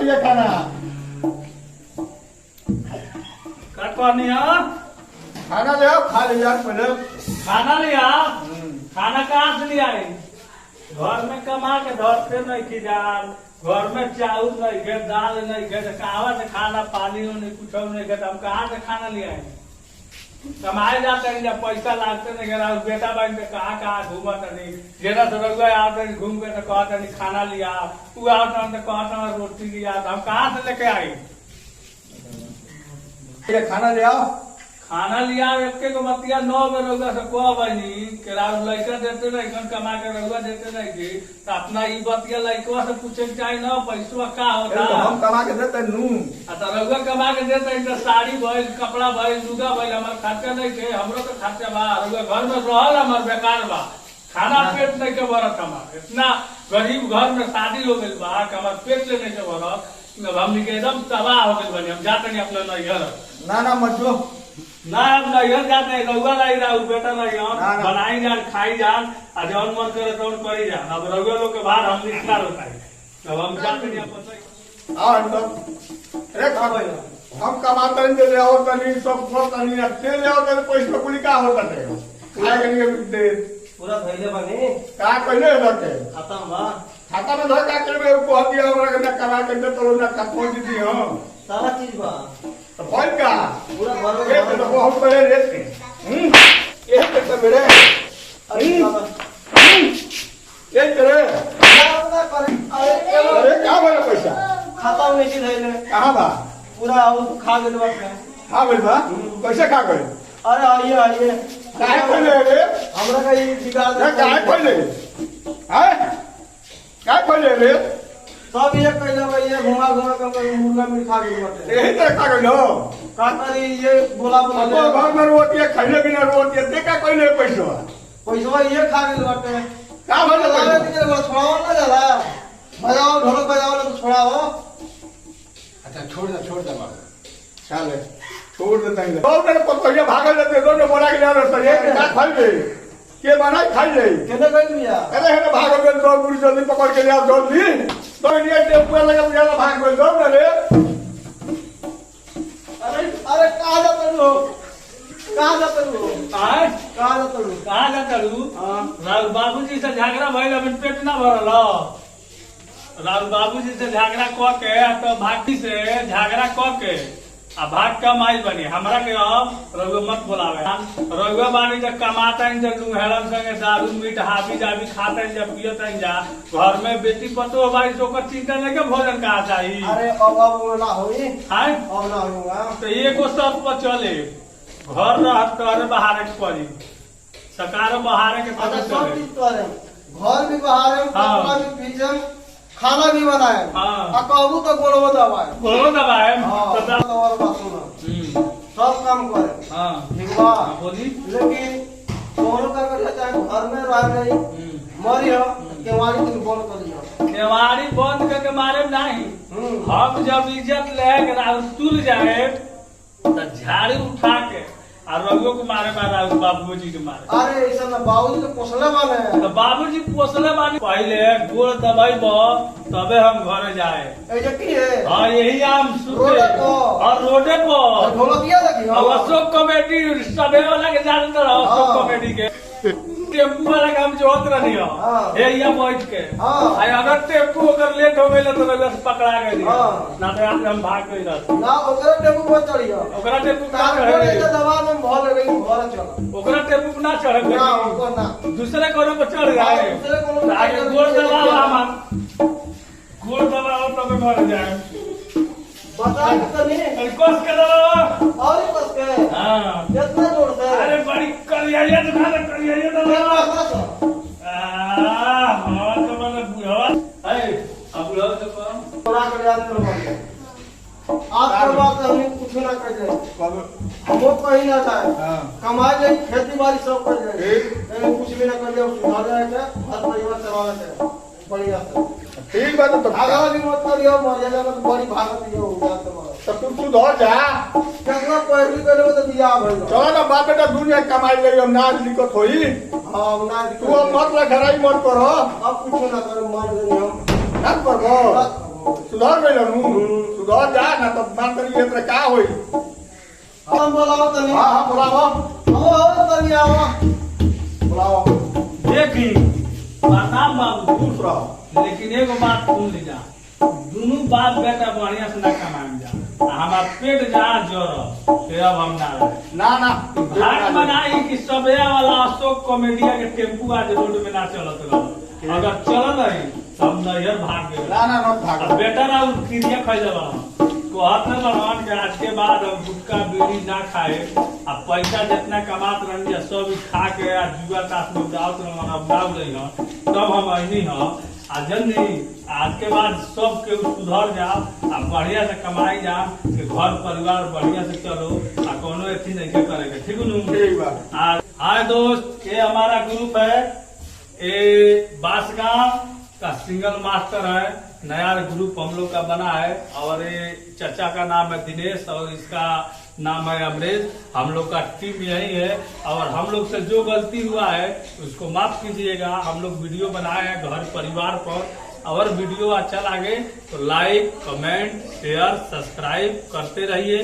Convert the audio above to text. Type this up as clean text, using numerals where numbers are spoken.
ये खाना का कहनी है? खाना ले आओ, खा ले यार पहले। खाना लिया। खाना कहाँ से लिया? घर में कमा के धरते नहीं की जाल, घर में चावल नहीं गे, दाल नहीं गे, कहाँ से खाना पानी नहीं कुछ नहीं गे, हम कहाँ से खाना ले आएंगे? कमाए जाते हैं जब पैसा लागते नहीं गे, बेटा बहन के कहाँ घूमत नहीं, जेना से रउआ आते घूम के तो कहते नहीं खाना लिया, तू आता तो कहता रोटी लिया, तो हम कहाँ से लेके आए? ये खाना ले आओ। खाना लिया एक को मतिया 9 में रउआ से कह बनी के लड़का देते नहीं कमा के रउआ देते नहीं की, तो अपना ई बतिया लड़का से पूछे के चाहे ना पैसा का होता। तो हम कमा के देते नू। तो रउआ कमा के देते तो साड़ी भइल, कपड़ा भइल, लुगा भइल, हमार खर्चा नहीं के, हमरो तो खर्चा बा। रउआ घर में रहल हमार बेकार बा, खाना पेट नहीं के भरत हमार। इतना गरीब घर में शादी हो गई बा कि हमार पेट ले नहीं के भरत, हमनी के एकदम तबाह हो गई बनी। हम जाते नहीं अपने नैहर ना मत जो ना, हम नैहर जाते हैं, रउआ लाई रहा बेटा नहीं हम बनाई जान खाई जान और जौन मन करे तौन करी जान। अब रउआ लोग के बाहर हम निस्तार होता है, तब हम जाते नहीं अपन आओ अंदर। अरे खा भाई, हम कमाते हैं ले आओ तनी सब तनी अच्छे ले आओ तनी पैसा कुली का होता है खाए के लिए दे पूरा धैर्य बने का कहले रहते खत्म बा। खाता में धर का करबे को दिया हमरा के कमा के दे तो ना का पहुंच दी हम सारा चीज बा तो बोल का पूरा घर ये तो बहुत बड़े रेट है। ये तो मेरे ये करे अरे क्या बोले पैसा खाता में नहीं धैर्य कहां बा पूरा खा गेल बा। हां बोल बा कैसे खा गए? अरे आइए आइए काहे खोले रे? हमरा का ये बिगाड़ ना काहे खोले? हैं काहे खोले रे? सब ये कहले बा, ये घुमा घुमा के मुर्गा मीट खा गेल बाटे। यही तो खा गए हो का करी ये बोला बोला अब घर में रोटी है खाने बिना रोटी है देखा कोई पैसा पैसा ये खा गेल बाटे। का बोले लावे के बोला छोड़ाओ ना जला बजाओ ढोलक बजाओ ना तो छोड़ाओ। अच्छा छोड़ दे बाबू चल छोड़ देता है तो मेरे को पैसा भाग लेते दो ने बोला कि यार सर ये क्या खाई ले के बनाई खाई ले केने गइल मिया? अरे हे भाग गए दो गुरु जल्दी पकड़ के ले आओ जल्दी तो ये टेम्पो लगा मुझे भाग गए दो रे। अरे कहाँ जाते हो? कहाँ जाते हो? आज कहाँ जाते हो? कहाँ जाता रू? बाबूजी से झगड़ा भइल, अभी पेट ना भरल। राहुल बाबूजी से झगड़ा क के तो भाटी से झगड़ा क के आ भाग कम आई बनी हमरा के अब रउआ मत बोलावे। रउआ बानी जब कमाता है जब लुहेड़न संगे दारू मीट हाबी जाबी खाता है जब पियता है जा घर में बेटी पतो भाई तो ओकर चिंता नहीं के भोजन कहा चाहिए। अरे अब ना होई हाय अब ना होगा तो एको सब पर चले घर रहत करे बाहर के पड़ी सरकार बाहर के अच्छा सब सब चले। चीज करे घर भी बाहर है हाँ। कपड़ा भी पीछे खाना भी बनाए हाँ। आ कहू तो गोलवा दबाए बोलो दबाए हाँ, तो दा- और बात सुनो सब काम करे हाँ ठीक बा। हाँ, बोली लेकिन दोनों का कर चाहे घर में रह गई मरी हो केवाड़ी तुम बोल कर लियो। केवाड़ी बंद करके मारे नहीं। हम जब इज्जत ले तुल जाए तो झाड़ू उठा के और रघुओ को मारे मारा बाबूजी के मारे। अरे ऐसा ना बाबूजी तो पोसले वाले तो बाबूजी पोसले बानी पहले गोड़ दबाई तबे हम घर जाए। ऐसे की है हाँ यही हम सुते रोडे पर। और रोडे पर ढोलकिया देखी अब अशोक कॉमेडी सबे वाला के जानते रहो अशोक हाँ। कॉमेडी के टेम्पू वाला के हम जोत रही हो हाँ। हे या बैठ के हाँ। आई अगर टेम्पू अगर लेट हो गई तो रउआ से पकड़ा गई हाँ। ना तो आज हम भाग गई रहते। ना ओकरा टेबू पर चढ़ियो ओकरा टेम्पू ना तार चढ़े के दवा में भल गई घर चलो ओकरा टेम्पू ना चढ़े ना ओको ना दूसरे कोनो पर चढ़ जाए दूसरे कोनो पर आगे चढ़ गोड़ जाए। दबाओ हम गोड़ दबाओ तब मर जाए। बता तो नहीं कस के दबाओ और ही बस के हाँ कितना जोड़ दे अरे बड़ी करिया तो ना करिया तो हाँ तो मैंने बुढ़ा अब बुढ़ा तो कौन तोरा के याद करो आज के बाद हमने कुछ ना कर दे वो कहीं ना जाए कमाई ले खेती बाड़ी सब कर दे लेकिन कुछ भी ना कर दे सुधार जाए के हर परिवार चलावे के बढ़िया से ठीक बात तो आगे भी मत करियो मर्यादा में बड़ी भागत दियो हो जात तुम्हारा तो तू धो जा कितना पैरवी करे तो दिया भइल चलो ना बाप बेटा दुनिया कमाई ले हम ना दिक्कत होई हां ना तू अब मत लड़ाई मत करो अब कुछ ना करो मान गए हम ना करो बस सुधार गइल सुधार जा ना तो मान करी एकरा का होई। हम बोलाओ तनी। हां हां बुलाओ हो तनी आओ। बुलाओ। देखी प्रणाम बाबू खुश रहो। लेकिन एगो बात सुन लीजा, दोनों बाप बेटा बढ़िया से न कमाएं जा, हमार पेट जहाँ जोर से अब हम ना रहे। ना ना भाग बनाई कि सबेरा वाला अशोक कॉमेडिया के टेम्पू आज रोड में ना चलत रहो, अगर चल नहीं तब नैहर भाग गए। ना ना मत भाग। अब बेटा ना खीरिया खैले बड़ा कहत न बड़न के आज के बाद हम गुटखा बीड़ी ना खाए, अब पैसा जितना कमात रही सब खा के आ जुआ ताश में उड़ावत रहन, अब उड़ाव रही हन तब हम अइनी हन। आ जल्दी आज के बाद सब के सुधर जाओ, आ बढ़िया से कमाई जाओ कि घर परिवार बढ़िया से चलो, आ कोनो अथी नहीं के करेंगे। ठीक नु? ठीक बात। हाय दोस्त, ये हमारा ग्रुप है, ये बांसगांव का सिंगल मास्टर है, नया ग्रुप हम लोग का बना है। और ये चाचा का नाम है दिनेश और इसका नाम है अमरेश। हम लोग का टीम यही है और हम लोग से जो गलती हुआ है उसको माफ कीजिएगा। हम लोग वीडियो बनाए हैं घर परिवार पर, और वीडियो अच्छा लगे तो लाइक कमेंट शेयर सब्सक्राइब करते रहिए।